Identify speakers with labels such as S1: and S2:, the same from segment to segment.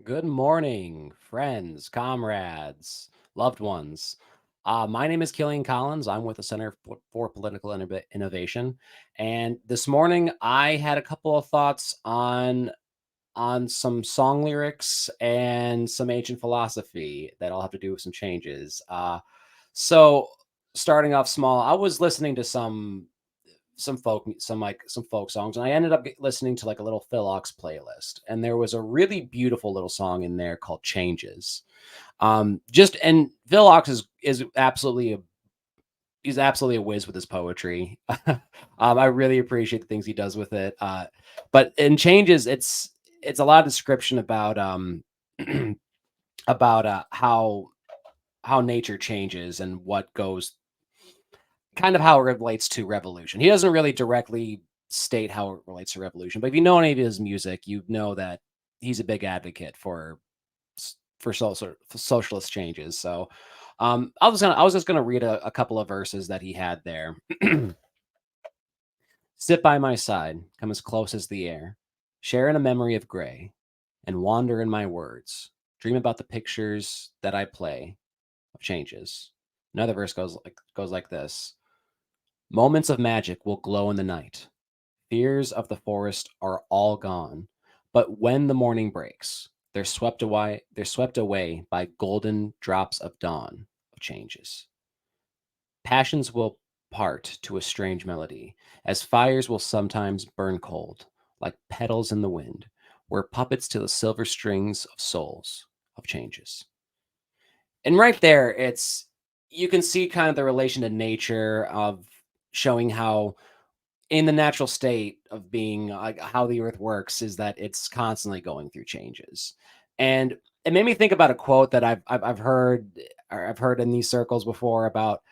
S1: Good morning, friends, comrades, loved ones. My name is Killian Collins. I'm with the Center for Political Innovation, and this morning I had a couple of thoughts on some song lyrics and some ancient philosophy that I'll have to do with some changes. So, starting off small, I was listening to some folk songs, and I ended up listening to like a little Philox playlist, and there was a really beautiful little song in there called Changes. Just and Philox is absolutely he's absolutely a whiz with his poetry. I really appreciate the things he does with it. But in Changes, it's a lot of description about about how nature changes and what goes kind of how it relates to revolution. He doesn't really directly state how it relates to revolution, but if you know any of his music, you know that he's a big advocate for for socialist changes. So, I was just gonna read a couple of verses that he had there. Sit by my side, come as close as the air, share in a memory of gray, and wander in my words. Dream about the pictures that I play of changes. Another verse goes like this. Moments of magic will glow in the night. Fears of the forest are all gone. But when the morning breaks, they're swept away by golden drops of dawn of changes. Passions will part to a strange melody, as fires will sometimes burn cold, like petals in the wind, we're puppets to the silver strings of souls of changes. And right there, it's you can see kind of the relation to nature of showing how in the natural state of being like how the earth works is that it's constantly going through changes. And it made me think about a quote that I've heard or I've heard in these circles before about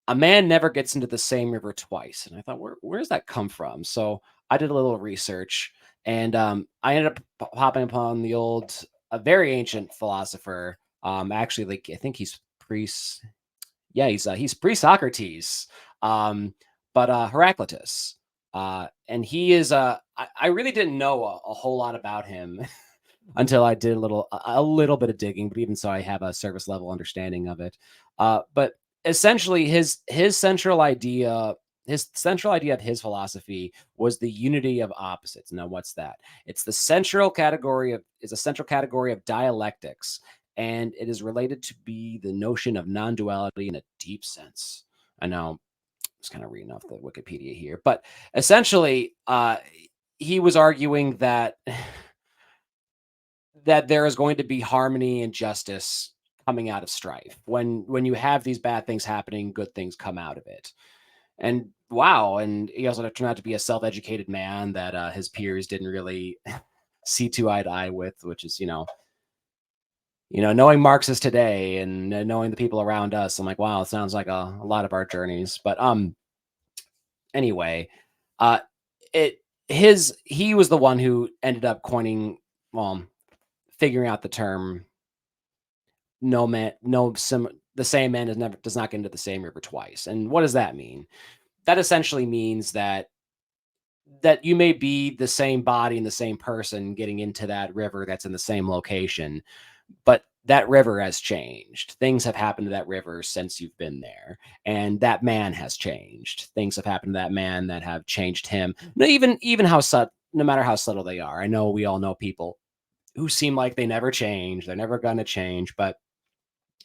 S1: a man never gets into the same river twice. And I thought, where does that come from? So I did a little research, and I ended up hopping upon the old, a very ancient philosopher. Actually, like I think he's pre, yeah, he's pre-Socrates, um, but Heraclitus, and he is. I really didn't know a whole lot about him until I did a little bit of digging, but even so, I have a service level understanding of it. But essentially, his central idea of his philosophy was the unity of opposites. Now, what's that? It's the central category of is a central category of dialectics, and it is related to be the notion of non-duality in a deep sense. I know I was kind of reading off the Wikipedia here, but essentially, he was arguing that that there is going to be harmony and justice coming out of strife. When you have these bad things happening, good things come out of it. And wow, and he also turned out to be a self-educated man that his peers didn't really see too eye to eye with, which is knowing Marxists today and knowing the people around us, I'm like, wow, it sounds like a lot of our journeys. But anyway, uh, it his he was the one who ended up coining, well, figuring out the term no man, no sim. The same man does not get into the same river twice. And what does that mean? That essentially means that you may be the same body and the same person getting into that river that's in the same location, but that river has changed. Things have happened to that river since you've been there, and that man has changed. Things have happened to that man that have changed him. No, even no matter how subtle they are. I know we all know people who seem like they never change. They're never going to change, but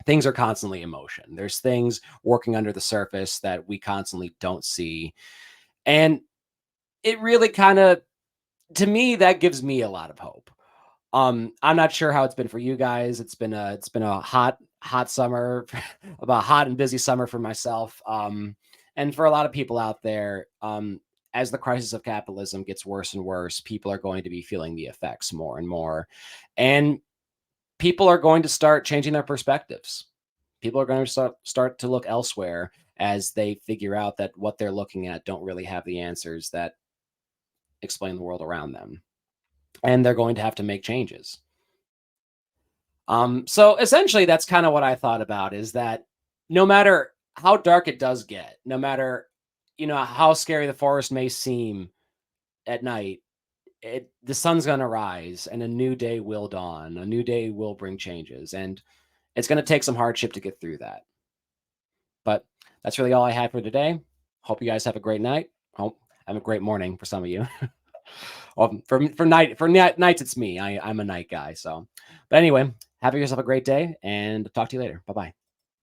S1: things are constantly in motion. There's things working under the surface that we constantly don't see. And it really kind of, to me, that gives me a lot of hope. I'm not sure how it's been for you guys. It's been a hot summer, about hot and busy summer for myself. And for a lot of people out there, as the crisis of capitalism gets worse and worse, people are going to be feeling the effects more and more. And people are going to start changing their perspectives. People are going to start to look elsewhere as they figure out that what they're looking at don't really have the answers that explain the world around them, and they're going to have to make changes. So essentially, that's kind of what I thought about is that no matter how dark it does get, no matter how scary the forest may seem at night, the sun's going to rise and a new day will dawn. A new day will bring changes, and it's going to take some hardship to get through that. But that's really all I had for today. Hope you guys have a great night. Hope have a great morning for some of you. Well, for nights, it's me. I'm a night guy. So, but anyway, have yourself a great day, and talk to you later. Bye bye.